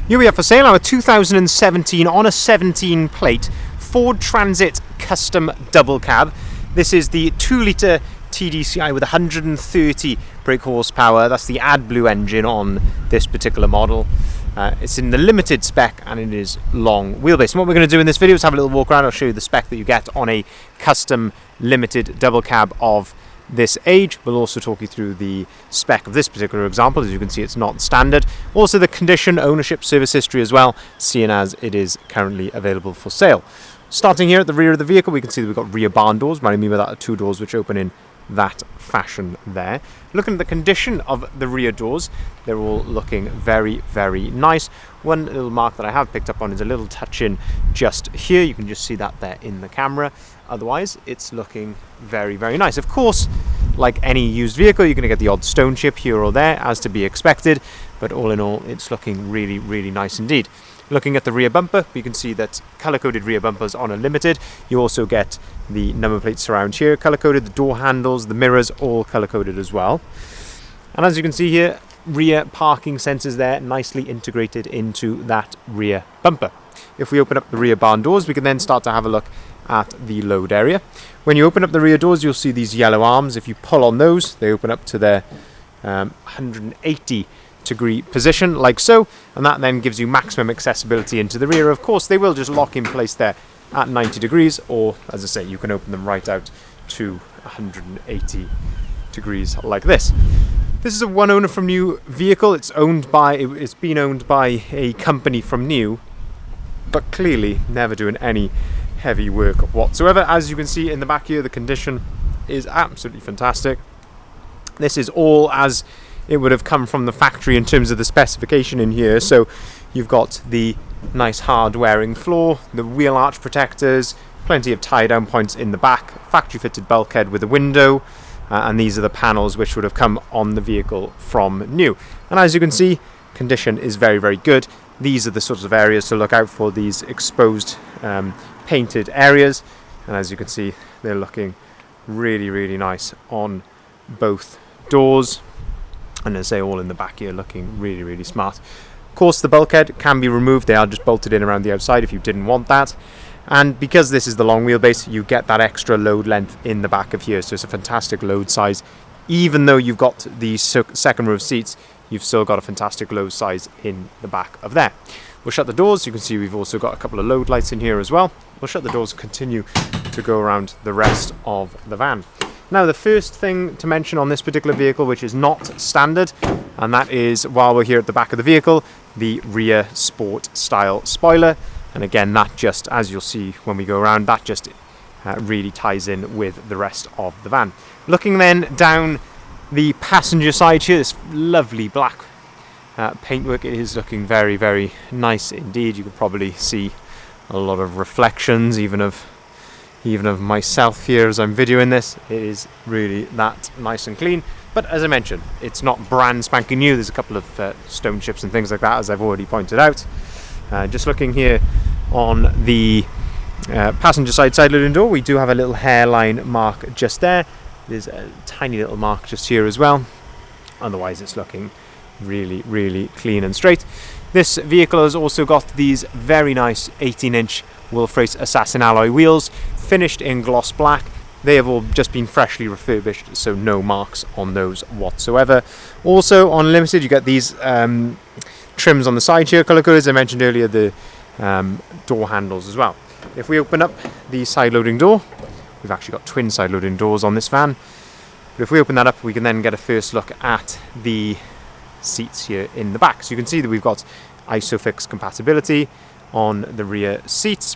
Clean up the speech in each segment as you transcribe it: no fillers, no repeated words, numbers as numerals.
Here we have for sale our 2017 on a 17 plate Ford Transit Custom Double Cab. This is the 2-litre TDCi with 130 brake horsepower. That's the AdBlue engine on this particular model. It's in the limited spec and it is long wheelbase. And what we're going to do in this video is have a little walk around. I'll show you the spec that you get on a custom limited double cab of this age. We'll also talk you through the spec of this particular example. As you can see, it's not standard. Also the condition, ownership, service history as well, seeing as it is currently available for sale. Starting here at the rear of the vehicle, we can see that we've got rear barn doors. What I mean by that are two doors which open in that fashion there. Looking at the condition of the rear doors, they're all looking very, very nice. One little mark that I have picked up on is a little touch in just here. You can just see that there in the camera. Otherwise, it's looking very, very nice. Of course, like any used vehicle, you're going to get the odd stone chip here or there, as to be expected. But all in all, it's looking really, really nice indeed. Looking at the rear bumper, we can see that colour-coded rear bumpers on a limited. You also get the number plate surround here, colour-coded, the door handles, the mirrors, all colour-coded as well. And as you can see here, rear parking sensors there, nicely integrated into that rear bumper. If we open up the rear barn doors, we can then start to have a look at the load area. When you open up the rear doors, you'll see these yellow arms. If you pull on those, they open up to their 180 degree position, like so, and that then gives you maximum accessibility into the rear. Of course, they will just lock in place there at 90 degrees, or as I say, you can open them right out to 180 degrees like this. This is a one owner from new vehicle. It's been owned by a company from new, but clearly never doing any heavy work whatsoever. As you can see in the back here, the condition is absolutely fantastic. This is all as it would have come from the factory in terms of the specification in here. So you've got the nice hard wearing floor, the wheel arch protectors, plenty of tie down points in the back, factory fitted bulkhead with a window, and these are the panels which would have come on the vehicle from new. And as you can see, condition is very, very good. These are the sorts of areas to look out for, these exposed painted areas, and as you can see, they're looking really, really nice on both doors. And as I say, all in the back here looking really, really smart. Of course, the bulkhead can be removed. They are just bolted in around the outside if you didn't want that. And because this is the long wheelbase, you get that extra load length in the back of here. So it's a fantastic load size. Even though you've got the second row of seats, you've still got a fantastic load size in the back of there. We'll shut the doors. You can see we've also got a couple of load lights in here as well. We'll shut the doors and continue to go around the rest of the van. Now, the first thing to mention on this particular vehicle, which is not standard, and that is, while we're here at the back of the vehicle, the rear sport style spoiler. And again, that just, as you'll see when we go around, that just really ties in with the rest of the van. Looking then down the passenger side here, this lovely black paintwork, it is looking very, very nice indeed. You can probably see a lot of reflections, even of myself here as I'm videoing this. It is really that nice and clean. But as I mentioned, it's not brand spanking new. There's a couple of stone chips and things like that, as I've already pointed out. Just looking here on the passenger side loading door, we do have a little hairline mark just there. There's a tiny little mark just here as well. Otherwise, it's looking really, really clean and straight. This vehicle has also got these very nice 18-inch Wolf-Race Assassin alloy wheels, finished in gloss black. They have all just been freshly refurbished, so no marks on those whatsoever. Also on limited, you get these trims on the side here, colour coded, as I mentioned earlier, the door handles as well. If we open up the side loading door, we've actually got twin side loading doors on this van. But if we open that up, we can then get a first look at the seats here in the back. So you can see that we've got ISOFIX compatibility on the rear seats.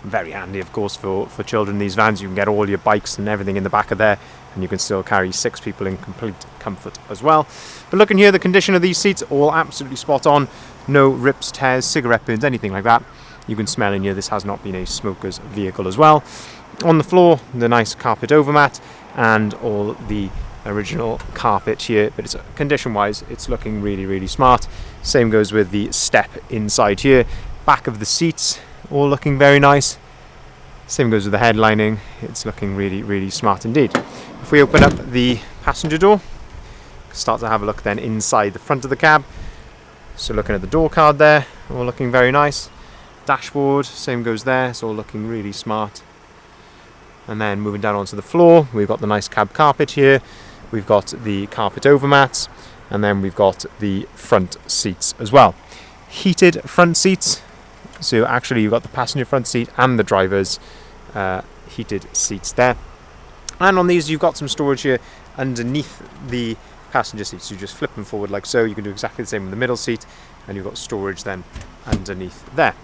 Very handy, of course, for children in these vans. You can get all your bikes and everything in the back of there, and you can still carry 6 people in complete comfort as well. But looking here, the condition of these seats, all absolutely spot on. No rips, tears, cigarette burns, anything like that. You can smell in here, this has not been a smoker's vehicle as well. On the floor, the nice carpet overmat and all the original carpet here, but it's condition-wise, it's looking really, really smart. Same goes with the step inside here. Back of the seats, all looking very nice. Same goes with the headlining. It's looking really, really smart indeed. If we open up the passenger door, start to have a look then inside the front of the cab, So looking at the door card there, all looking very nice. Dashboard, same goes there, it's all looking really smart. And then moving down onto the floor, we've got the nice cab carpet here, we've got the carpet overmats, and then we've got the front seats as well. Heated front seats, so actually you've got the passenger front seat and the driver's heated seats there. And on these you've got some storage here underneath the passenger seats. You just flip them forward like so. You can do exactly the same with the middle seat, and you've got storage then underneath there.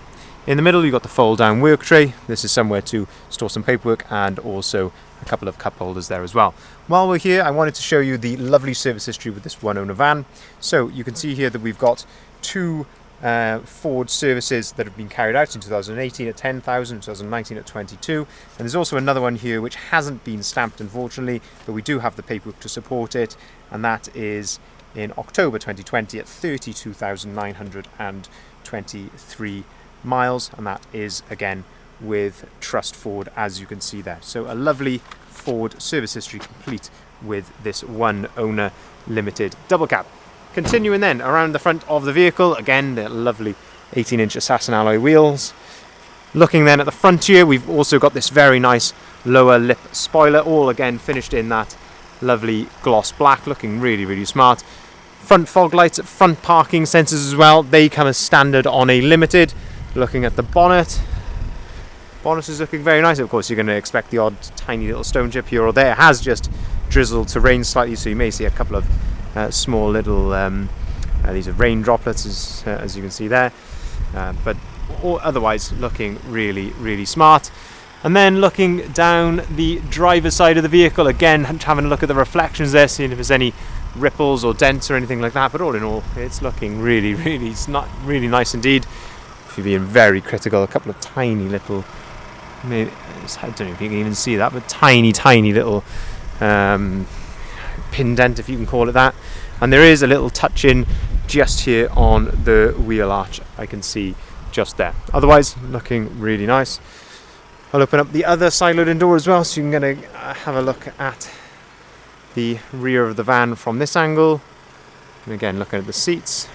In the middle you've got the fold down work tray. This is somewhere to store some paperwork, and also a couple of cup holders there as well. While we're here, I wanted to show you the lovely service history with this one owner van. So you can see here that we've got two Ford services that have been carried out in 2018 at 10,000, 2019 at 22, and there's also another one here which hasn't been stamped unfortunately, but we do have the paperwork to support it, and that is in October 2020 at 32,923 miles, and that is again with Trust Ford, as you can see there. So a lovely Ford service history complete with this one owner limited double cab. Continuing then around the front of the vehicle, again the lovely 18-inch Assassin alloy wheels. Looking then at the front here, we've also got this very nice lower lip spoiler, all again finished in that lovely gloss black, looking really smart. Front fog lights, front parking sensors as well, they come as standard on a limited. Looking at the bonnet is looking very nice. Of course you're going to expect the odd tiny little stone chip here or there. It has just drizzled to rain slightly, so you may see a couple of small little these are rain droplets as you can see there, but otherwise looking really smart. And then looking down the driver's side of the vehicle, again having a look at the reflections there, seeing if there's any ripples or dents or anything like that, but all in all it's looking really nice indeed. If you're being very critical, a couple of tiny little, maybe, I don't know if you can even see that, but tiny little pin dent, if you can call it that, and there is a little touch in just here on the wheel arch, I can see just there. Otherwise looking really nice. I'll open up the other side loading door as well, so you can have a look at the rear of the van from this angle, and again looking at the seats,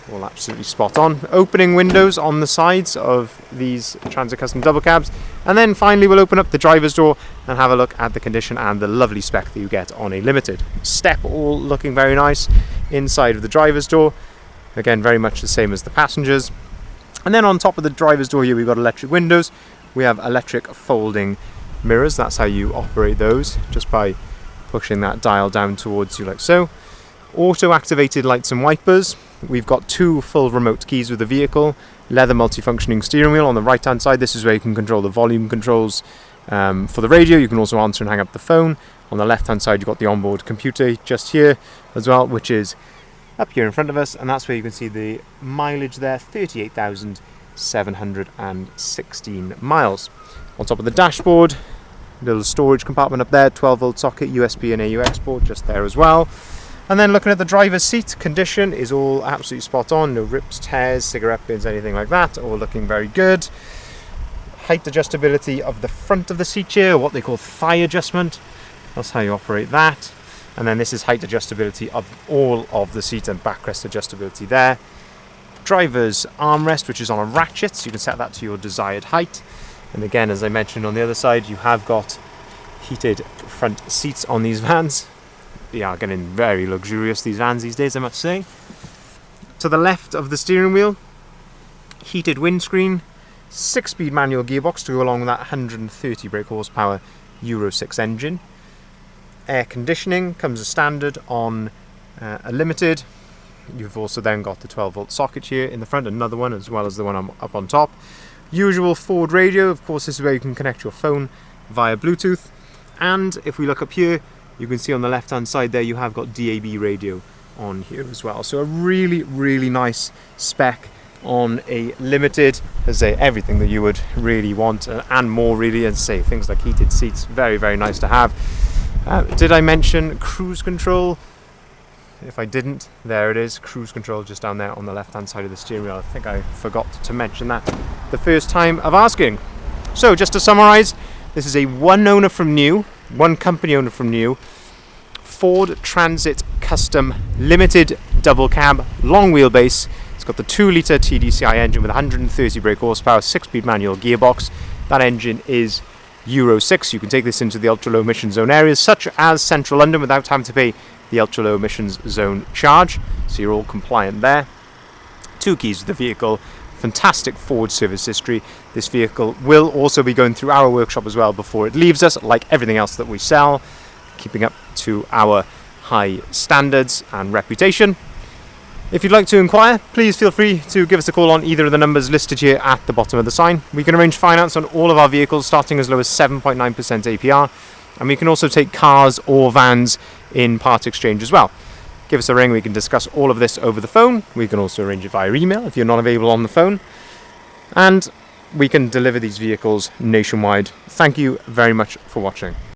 all absolutely spot on. Opening windows on the sides of these Transit Custom double cabs, and then finally we'll open up the driver's door and have a look at the condition and the lovely spec that you get on a limited. Step all looking very nice inside of the driver's door, again very much the same as the passengers. And then on top of the driver's door here we've got electric windows, we have electric folding mirrors. That's how you operate those, just by pushing that dial down towards you like so. Auto activated lights and wipers. We've got two full remote keys with the vehicle, leather multifunctioning steering wheel on the right hand side. This is where you can control the volume controls for the radio. You can also answer and hang up the phone. On the left hand side you've got the onboard computer just here as well, which is up here in front of us, and that's where you can see the mileage there, 38,716 miles. On top of the dashboard, little storage compartment up there, 12-volt socket, USB and AUX port just there as well. And then looking at the driver's seat, condition is all absolutely spot on, no rips, tears, cigarette bins, anything like that, all looking very good. Height adjustability of the front of the seat here, what they call thigh adjustment, that's how you operate that. And then this is height adjustability of all of the seat and backrest adjustability there. Driver's armrest, which is on a ratchet, so you can set that to your desired height. And again, as I mentioned on the other side, you have got heated front seats on these vans. They are getting very luxurious, these vans these days, I must say. To the left of the steering wheel, heated windscreen, 6-speed manual gearbox to go along with that 130 brake horsepower Euro 6 engine. Air conditioning comes as standard on a limited. You've also then got the 12-volt socket here in the front, another one as well as the one up on top. Usual Ford radio, of course this is where you can connect your phone via Bluetooth. And if we look up here, you can see on the left hand side there you have got DAB radio on here as well. So a really nice spec on a limited, as I say, everything that you would really want and more really, and say things like heated seats, very nice to have. Did I mention cruise control? If I didn't, there it is, cruise control just down there on the left hand side of the steering wheel. I think I forgot to mention that the first time of asking. So just to summarize, this is a one company owner from new Ford Transit custom limited double cab, long wheelbase. It's got the 2-litre TDCi engine with 130 brake horsepower, 6-speed manual gearbox. That engine is Euro 6. You can take this into the ultra low emission zone areas such as central London without having to pay the ultra low emissions zone charge, so you're all compliant there. 2 keys to the vehicle, fantastic Ford service history. This vehicle will also be going through our workshop as well before it leaves us, like everything else that we sell, keeping up to our high standards and reputation. If you'd like to inquire, please feel free to give us a call on either of the numbers listed here at the bottom of the sign. We can arrange finance on all of our vehicles starting as low as 7.9% APR, and we can also take cars or vans in part exchange as well. Give us a ring, we can discuss all of this over the phone. We can also arrange it via email if you're not available on the phone, and we can deliver these vehicles nationwide. Thank you very much for watching.